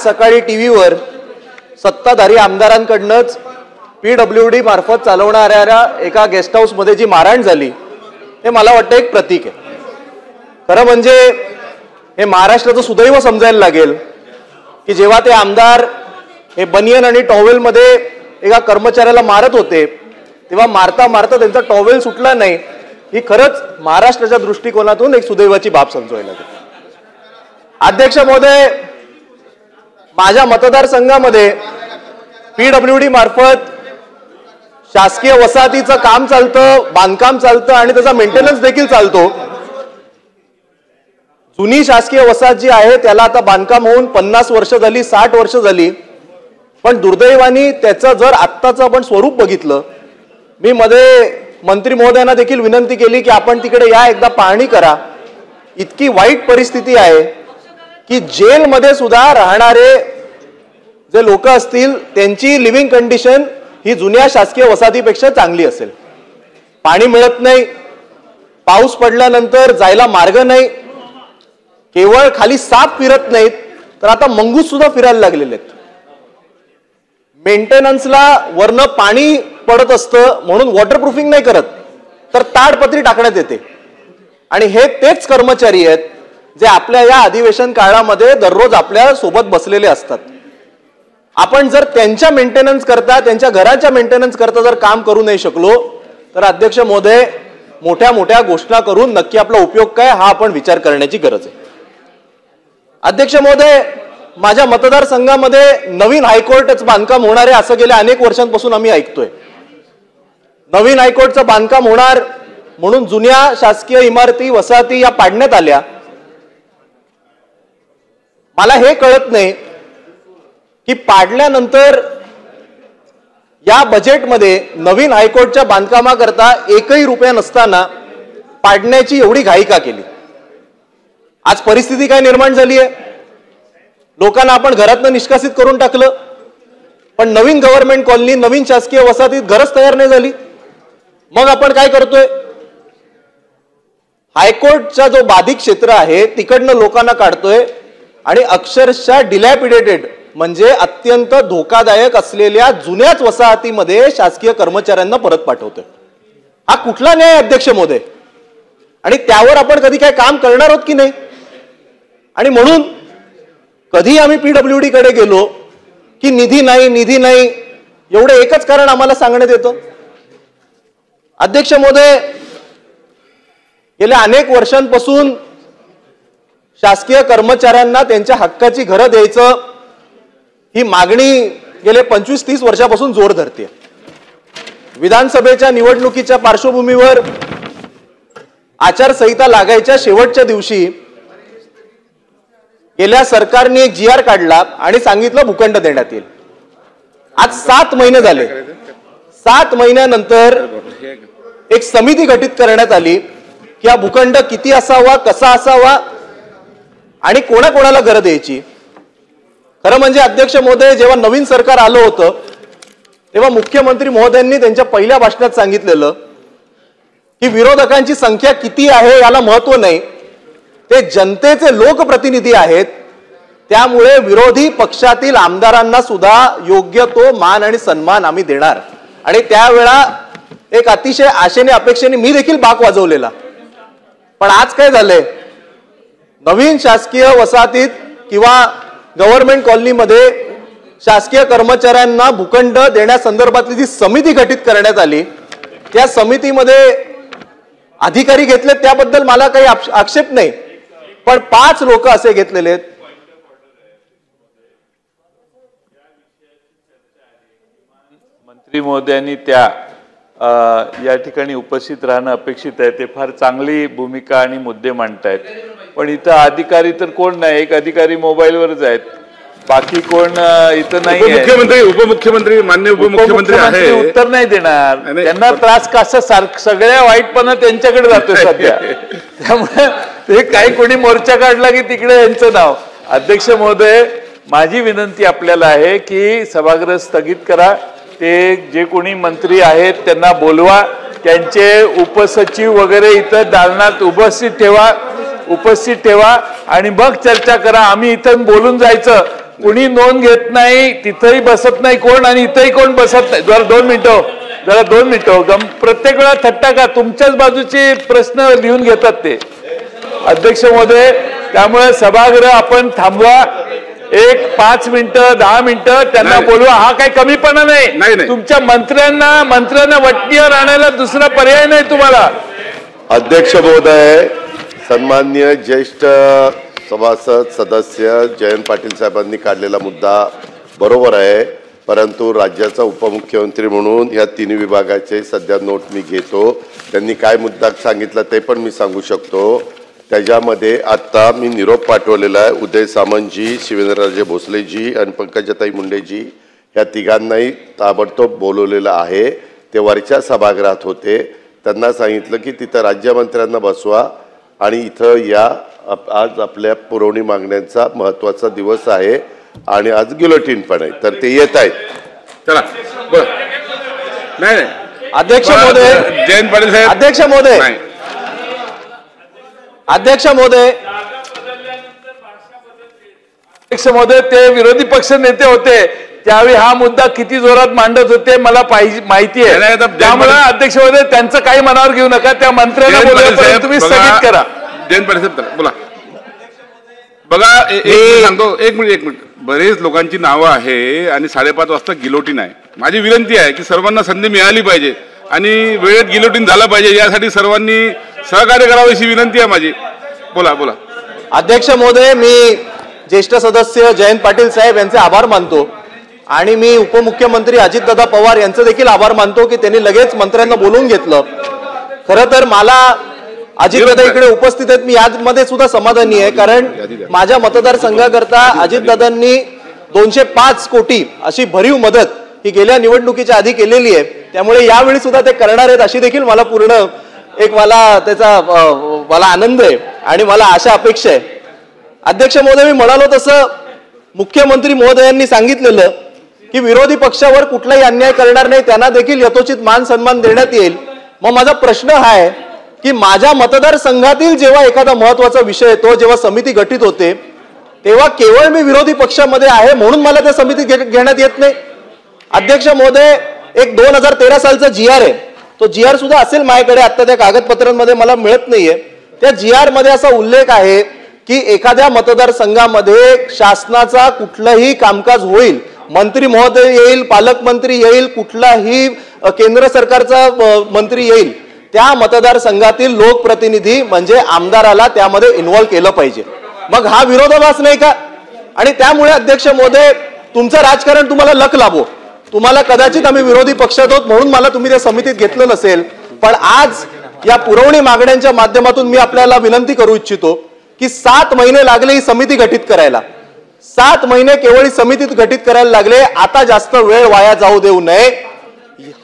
सकाळी टीव्हीवर सत्ताधारी आमदारांकडूनच PWD मार्फत चालवणाऱ्या एका गेस्ट हाऊस मध्ये जी मारहाण झाली हे मला वाटतं एक प्रतीक आहे. खरं म्हणजे हे महाराष्ट्राचं सुदैव समजायला लागेल की जेव्हा ते आमदार हे बनियन आणि टॉवेल मध्ये एका कर्मचाऱ्याला मारत होते तेव्हा मारता मारता त्यांचा टॉवेल सुटला नाही. ही खरंच महाराष्ट्राच्या दृष्टिकोनातून एक सुदैवाची बाब समजायला लागेल. अध्यक्ष महोदय, माझ्या मतदारसंघामध्ये PWD मार्फत शासकीय वसाहतीचं काम चालतं, बांधकाम चालतं आणि त्याचा मेंटेनन्स देखील चालतो. जुनी शासकीय वसाहत जी आहे त्याला आता बांधकाम होऊन 50 वर्ष झाली, 60 वर्ष झाली. पण दुर्दैवाने त्याचं जर आत्ताचं आपण स्वरूप बघितलं, मी मध्ये मंत्री महोदयांना देखील विनंती केली की आपण तिकडे या, एकदा पाहणी करा. इतकी वाईट परिस्थिती आहे की जेलमध्ये सुद्धा राहणारे जे लोक असतील त्यांची लिव्हिंग कंडिशन ही जुन्या शासकीय वसाहतीपेक्षा चांगली असेल. पाणी मिळत नाही, पाऊस पडल्यानंतर जायला मार्ग नाही, केवळ खाली साप फिरत नाहीत तर आता मंगूस सुद्धा फिरायला लागलेले आहेत. मेंटेनन्सला वरनं पाणी पडत असतं म्हणून वॉटरप्रूफिंग नाही करत तर ताडपत्री टाकण्यात येते. आणि हे तेच कर्मचारी आहेत जे आपल्या या अधिवेशन काळामध्ये दररोज आपल्या सोबत बसलेले असतात. आपण जर त्यांच्या मेंटेनन्स करता, त्यांच्या घराच्या मेंटेनन्स करता जर काम करू नाही शकलो तर अध्यक्ष महोदय, मोठ्या मोठ्या घोषणा करून नक्की आपला उपयोग काय हा आपण विचार करण्याची गरज आहे. अध्यक्ष महोदय, माझ्या मतदारसंघामध्ये नवीन हायकोर्टचं बांधकाम होणार आहे असं गेल्या अनेक वर्षांपासून आम्ही ऐकतोय. नवीन हायकोर्टचं बांधकाम होणार म्हणून जुन्या शासकीय इमारती, वसाहती या पाडण्यात आल्या. मला हे कळत नाही की पाडल्यानंतर या बजेटमध्ये नवीन हायकोर्टच्या बांधकामाकरता एकही रुपया नसताना पाडण्याची एवढी घाई का केली. आज परिस्थिती काय निर्माण झाली आहे, लोकांना आपण घरातनं निष्कासित करून टाकलं, पण नवीन गव्हर्नमेंट कॉलनी, नवीन शासकीय वसाहतीत घरच तयार नाही झाली. मग आपण काय करतोय, हायकोर्टचा जो बाधित क्षेत्र आहे तिकडनं लोकांना काढतोय आणि अक्षरशः डिलॅपिडेटेड म्हणजे अत्यंत धोकादायक असलेल्या जुन्याच वसाहतीमध्ये शासकीय कर्मचाऱ्यांना परत पाठवतोय. हा कुठला न्याय अध्यक्ष महोदय? आणि त्यावर आपण कधी काय काम करणार आहोत की नाही? आणि म्हणून कधी आम्ही PWD कडे गेलो की निधी नाही, निधी नाही, एवढं एकच कारण आम्हाला सांगण्यात येतं. अध्यक्ष महोदय, गेल्या अनेक वर्षांपासून शासकीय कर्मचाऱ्यांना त्यांच्या हक्काची घरं द्यायचं ही मागणी गेले 25-30 वर्षापासून जोर धरते. विधानसभेच्या निवडणुकीच्या पार्श्वभूमीवर आचारसंहिता लागायच्या शेवटच्या दिवशी गेल्या सरकारने एक GR काढला आणि सांगितलं भूखंड देण्यात येईल. आज 7 महिने झाले. 7 महिन्यानंतर एक समिती गठीत करण्यात आली की हा भूखंड किती असावा, कसा असावा आणि कोणाकोणाला घरं द्यायची. खरं म्हणजे अध्यक्ष महोदय, जेव्हा नवीन सरकार आलं होतं तेव्हा मुख्यमंत्री महोदयांनी त्यांच्या पहिल्या भाषणात सांगितलेलं की विरोधकांची संख्या किती आहे याला महत्व नाही, ते जनतेचे लोकप्रतिनिधी आहेत, त्यामुळे विरोधी पक्षातील आमदारांना सुद्धा योग्य तो मान आणि सन्मान आम्ही देणार. आणि त्यावेळा एक अतिशय आशेने अपेक्षेने मी देखील बाक वाजवलेला. पण आज काय झालंय, नवीन शासकीय वसाहतीत किंवा गव्हर्नमेंट कॉलनीमध्ये शासकीय कर्मचाऱ्यांना भूखंड देण्यासंदर्भातली जी समिती गठीत करण्यात आली त्या समितीमध्ये अधिकारी घेतले त्याबद्दल मला काही आक्षेप नाही, पण 5 लोक असे घेतलेले आहेत. मंत्री महोदयांनी त्या या ठिकाणी उपस्थित राहणं अपेक्षित आहे. ते फार चांगली भूमिका आणि मुद्दे मांडतायत. पण इथं अधिकारी तर कोण नाही, एक अधिकारी मोबाईलवरच आहेत, बाकी कोण इथं नाही. मुख्यमंत्री, उपमुख्यमंत्री, माननीय उपमुख्यमंत्री आहे, उत्तर नाही देणार. त्यांना त्रास कसा सगळ्या वाईटपणा त्यांच्याकडे जातोय सध्या. त्यामुळे ते काही कोणी मोर्चा काढला की तिकडे यांचं नाव. अध्यक्ष महोदय, माझी विनंती आपल्याला आहे की सभागृह स्थगित करा. ते जे कोणी मंत्री आहेत त्यांना बोलवा, त्यांचे उपसचिव वगैरे इथं दालनात उपस्थित ठेवा आणि मग चर्चा करा. आम्ही इथं बोलून जायचं कुणी नोंद घेत नाही, तिथंही बसत नाही कोण आणि इथंही कोण बसत नाही. जरा 2 मिनिटं प्रत्येक वेळा थट्टा का, तुमच्याच बाजूचे प्रश्न लिहून घेतात ते अध्यक्ष महोदय. त्यामुळे सभागृह आपण थांबवा, एक 5 मिनिटं 10 मिनिटं त्यांना बोलवा. हा काही कमीपणा नाही. तुमच्या मंत्र्यांना वटणीवर आणायला दुसरा पर्याय नाही तुम्हाला. अध्यक्ष महोदय, सन्माननीय ज्येष्ठ सभासद सदस्य जयंत पाटील साहेबांनी काढलेला मुद्दा बरोबर आहे, परंतु राज्याचा उपमुख्यमंत्री म्हणून या तिन्ही विभागाचे सध्या नोट मी घेतो. त्यांनी काय मुद्दा सांगितला ते पण मी सांगू शकतो. त्याच्यामध्ये आता मी निरोप पाठवलेला आहे. उदय सामंतजी, शिवेंद्रराजे भोसलेजी आणि पंकजाताई मुंडेजी या तिघांनाही ताबडतोब बोलवलेलं आहे. ते वरच्या सभागृहात होते. त्यांना सांगितलं की तिथं राज्यमंत्र्यांना बसवा आणि इथं या. आज आपल्या पुरवणी मागण्यांचा महत्वाचा दिवस आहे आणि आज गिलोटीन पण आहे, तर ते येत आहेत. चला नाही अध्यक्ष महोदय, जयंत पाटील साहेब, अध्यक्ष महोदय, ते विरोधी पक्ष नेते होते त्यावेळी हा मुद्दा किती जोरात मांडत होते मला माहिती आहे. त्यामुळे अध्यक्ष महोदय त्यांचं काही मनावर घेऊ नका. त्या मंत्र्यांना बोलवलं तुम्ही स्थगित करा. जयंत पाटील साहेब बोला. बघा सांगतो, एक मिनिट. बरेच लोकांची नावं आहे आणि 5:30 वाजता गिलोटीन आहे. माझी विनंती आहे की सर्वांना संधी मिळाली पाहिजे आणि वेळेत गिलोटीन झालं पाहिजे, यासाठी सर्वांनी सहकार्य करावं अशी विनंती आहे माझी. बोला. अध्यक्ष महोदय, मी ज्येष्ठ सदस्य जयंत पाटील साहेब यांचे आभार मानतो आणि मी उपमुख्यमंत्री अजितदादा पवार यांचे देखील आभार मानतो की त्यांनी लगेच मंत्र्यांना बोलवून घेतलं. खरं तर मला अजितदादा इकडे उपस्थित आहेत, मी यामध्ये सुद्धा समाधानी आहे, कारण माझ्या मतदारसंघाकरता अजितदादांनी 205 कोटी अशी भरीव मदत ही गेल्या निवडणुकीच्या आधी केलेली आहे. त्यामुळे यावेळी सुद्धा ते करणार आहेत अशी देखील मला पूर्ण मला आनंद आहे आणि मला आशा अपेक्षा आहे. अध्यक्ष महोदय, मी म्हणालो तसं मुख्यमंत्री महोदयांनी सांगितलेलं की विरोधी पक्षावर कुठलाही अन्याय करणार नाही, त्यांना देखील यथोचित मान सन्मान देण्यात येईल. मग माझा प्रश्न हा आहे की माझ्या मतदारसंघातील जेव्हा एखादा महत्वाचा विषय येतो, जेव्हा समिती गठीत होते, तेव्हा केवळ मी विरोधी पक्षामध्ये आहे म्हणून मला त्या समितीत घेण्यात येत नाही. अध्यक्ष महोदय, एक 2013 सालचा GR आहे, तो GR सुद्धा असेल माझ्याकडे, आता त्या कागदपत्रांमध्ये मला मिळत नाहीये. त्या GR मध्ये असा उल्लेख आहे की एखाद्या मतदारसंघामध्ये शासनाचा कुठलंही कामकाज होईल, मंत्री महोदय येईल, पालकमंत्री येईल, कुठलाही केंद्र सरकारचा मंत्री येईल, त्या मतदारसंघातील लोकप्रतिनिधी म्हणजे आमदाराला त्यामध्ये इन्व्हॉल्व केलं पाहिजे. मग हा विरोधाभास नाही का? आणि त्यामुळे अध्यक्ष महोदय, तुमचं राजकारण तुम्हाला लक लाभो. तुम्हाला कदाचित आम्ही विरोधी पक्षात होत म्हणून मला तुम्ही त्या समितीत घेतलं नसेल, पण आज या पुरवणी मागण्यांच्या माध्यमातून मी आपल्याला विनंती करू इच्छितो की 7 महिने लागले ही समिती गठीत करायला. 7 महिने केवळ समितीत गठीत करायला लागले. आता जास्त वेळ वाया जाऊ देऊ नये.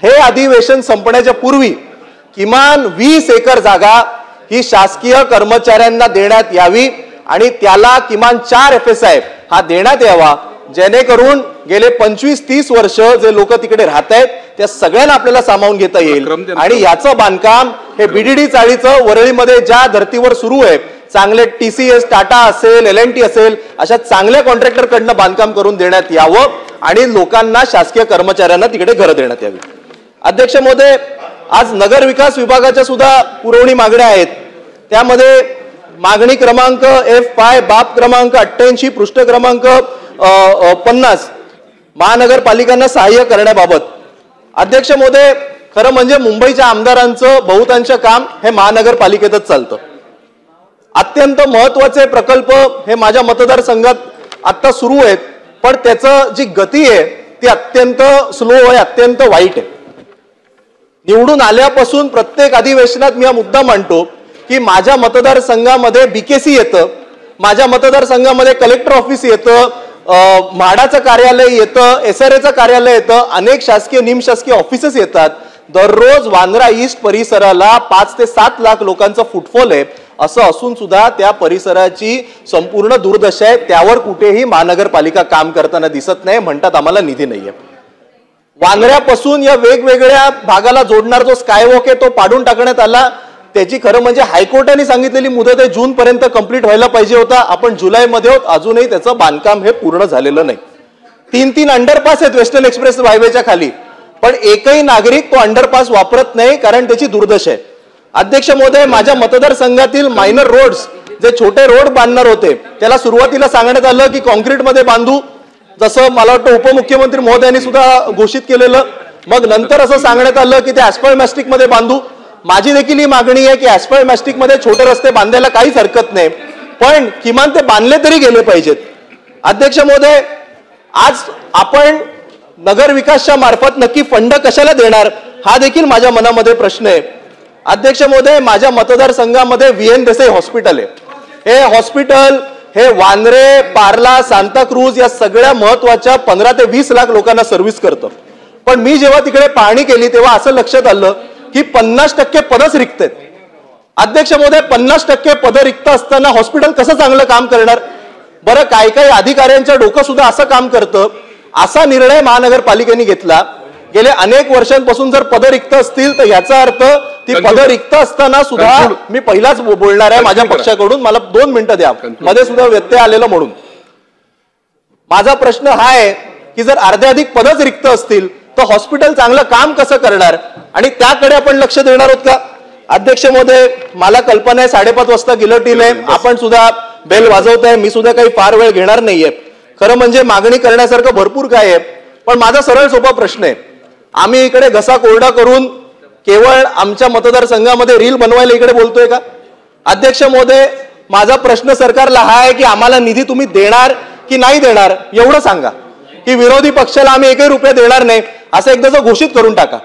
हे अधिवेशन संपण्याच्या पूर्वी किमान 20 एकर जागा ही शासकीय कर्मचाऱ्यांना देण्यात यावी आणि त्याला किमान 4 FSI हा देण्यात यावा, जेणेकरून गेले 25-30 वर्ष जे लोक तिकडे राहत आहेत त्या सगळ्यांना आपल्याला सामावून घेता येईल. आणि याचं बांधकाम हे BDD चाळीचं वरळीमध्ये ज्या धर्तीवर सुरू आहे, चांगले TCS, टाटा असेल, LNT असेल, अशा चांगल्या कॉन्ट्रॅक्टर कडनं बांधकाम करून देण्यात यावं आणि लोकांना, शासकीय कर्मचाऱ्यांना तिकडे घरं देण्यात यावी. अध्यक्ष महोदय, आज नगर विकास विभागाच्या सुद्धा पुरवणी मागण्या आहेत. त्यामध्ये मागणी क्रमांक F5 बाब क्रमांक 88 पृष्ठ क्रमांक 50 महानगरपालिकांना सहाय्य करण्याबाबत. अध्यक्ष महोदय, खरं म्हणजे मुंबईच्या आमदारांचं बहुतांश काम हे महानगरपालिकेतच चालतं. अत्यंत महत्वाचे प्रकल्प हे माझ्या मतदारसंघात आता सुरू आहेत, पण त्याचं जी गती आहे ती अत्यंत स्लो आहे, अत्यंत वाईट आहे. निवडून आल्यापासून प्रत्येक अधिवेशनात मी हा मुद्दा मांडतो की माझ्या मतदारसंघामध्ये BKC येतं, माझ्या मतदारसंघामध्ये कलेक्टर ऑफिस येतं, म्हाडाचं कार्यालय येतं, SRAचं कार्यालय येतं, अनेक शासकीय निमशासकीय ऑफिसेस येतात. दररोज वांद्रा ईस्ट परिसराला 5 ते 7 लाख लोकांचा फुटफॉल आहे. असं असून सुद्धा त्या परिसराची संपूर्ण दुर्दशा आहे. त्यावर कुठेही महानगरपालिका काम करताना दिसत नाही. म्हणतात आम्हाला निधी नाहीये. वांद्र्यापासून या वेगवेगळ्या भागाला जोडणारा जो स्कायवॉक आहे तो पाडून टाकण्यात आला. त्याची खरं म्हणजे हायकोर्टाने सांगितलेली मुदत आहे जून पर्यंत कंप्लीट व्हायला पाहिजे होता. आपण जुलैमध्ये आहोत, अजूनही त्याचं बांधकाम हे पूर्ण झालेलं नाही. 3 अंडरपास आहेत वेस्टर्न एक्सप्रेस हायवेच्या खाली, पण एकही नागरिक तो अंडरपास वापरत नाही कारण त्याची दुर्दशा आहे. अध्यक्ष महोदय, माझ्या मतदारसंघातील मायनर रोड्स जे छोटे रोड बांधणार होते त्याला सुरुवातीला सांगण्यात आलं की कॉन्क्रीटमध्ये बांधू, जसं मला वाटतं उपमुख्यमंत्री महोदयांनी सुद्धा घोषित केलेलं. मग नंतर असं सांगण्यात आलं की ते ऍस्फॉल्ट मॅस्टिक मध्ये बांधू. माझी देखील ही मागणी आहे की ऍस्फॉल्ट मॅस्टिक मध्ये छोटे रस्ते बांधायला काहीच हरकत नाही, पण किमान ते बांधले तरी गेले पाहिजेत. अध्यक्ष महोदय, आज आपण नगर विकासच्या मार्फत नक्की फंड कशाला देणार हा देखील माझ्या मनामध्ये प्रश्न आहे. अध्यक्ष महोदय, माझ्या मतदारसंघामध्ये VN देसाई हॉस्पिटल आहे. हे हॉस्पिटल हे वांद्रे, पार्ला, सांताक्रूज या सगळ्या महत्वाच्या 15 ते 20 लाख लोकांना सर्व्हिस करतं. पण मी जेव्हा तिकडे पाहणी केली तेव्हा असं लक्षात आलं की 50% पदच रिक्त आहेत. अध्यक्ष महोदय, 50% पद रिक्त असताना हॉस्पिटल कसं चांगलं काम करणार? बरं, काही अधिकाऱ्यांच्या डोकं सुद्धा असं काम करतं. असा निर्णय महानगरपालिकेने घेतला. गेले अनेक वर्षांपासून जर पद रिक्त असतील तर याचा अर्थ ती पद रिक्त असताना सुद्धा, मी पहिलाच बोलणार आहे माझ्या पक्षाकडून, मला 2 मिनिटं द्या, मध्ये सुद्धा व्यत्यय आलेला म्हणून. माझा प्रश्न हा आहे की जर अर्ध्याधिक पदच रिक्त असतील तर हॉस्पिटल चांगलं काम कसं करणार आणि त्याकडे आपण लक्ष देणार आहोत का? अध्यक्ष महोदय, मला कल्पना आहे 5:30 वाजता गिलोटीन आहे, आपण सुद्धा बेल वाजवताय, मी सुद्धा काही फार वेळ घेणार नाहीये. खरं म्हणजे मागणी करण्यासारखं भरपूर काय आहे, पण माझा सरळ सोपा प्रश्न आहे. आम्ही इकडे घसा कोरडा करून केवळ आमच्या मतदारसंघामध्ये रील बनवायला इकडे बोलतोय का? अध्यक्ष महोदय, माझा प्रश्न सरकारला हा आहे की आम्हाला निधी तुम्ही देणार की नाही देणार एवढं सांगा. की विरोधी पक्षाला आम्ही 1 रुपया देणार नाही असं एकदाच घोषित करून टाका.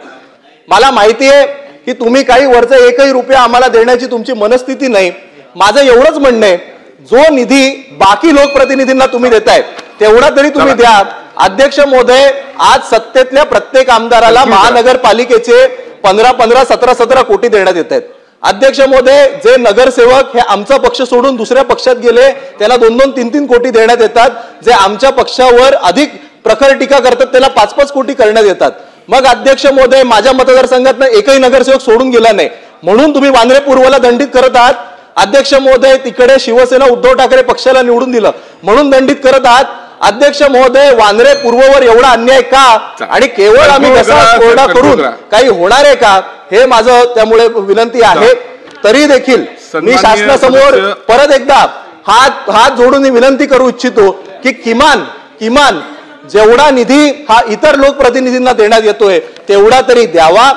मला माहिती आहे की तुम्ही काही वरचा 1 रुपया आम्हाला देण्याची तुमची मनस्थिती नाही. माझं एवढंच म्हणणं आहे, जो निधी बाकी लोकप्रतिनिधींना तुम्ही देताय तेवढा तरी तुम्ही द्या. अध्यक्ष महोदय, आज सत्तेतल्या प्रत्येक आमदाराला महानगरपालिकेचे 15-15, 17-17 कोटी देण्यात येत आहेत. अध्यक्ष महोदय, जे नगरसेवक हे आमचा पक्ष सोडून दुसऱ्या पक्षात गेले त्याला 2-2, 3-3 कोटी देण्यात येतात. जे आमच्या पक्षावर अधिक प्रखर टीका करतात त्याला 5-5 कोटी करण्यात येतात. मग अध्यक्ष महोदय, माझ्या मतदारसंघातनं एकही नगरसेवक सोडून गेला नाही म्हणून तुम्ही वांद्रे पूर्वला दंडित करत आहात. अध्यक्ष महोदय, तिकडे शिवसेना उद्धव ठाकरे पक्षाला निवडून दिलं म्हणून दंडित करत आहात. अध्यक्ष महोदय, वांद्रे पूर्ववर एवढा अन्याय का आणि केवळ आम्ही कसा कोरडा करून काही होणार आहे का हे माझं त्यामुळे विनंती आहे. तरी देखील मी शासनासमोर परत एकदा हात जोडून विनंती करू इच्छितो की किमान जेवढा निधी हा इतर लोकप्रतिनिधींना देण्यात येतोय तेवढा तरी द्यावा.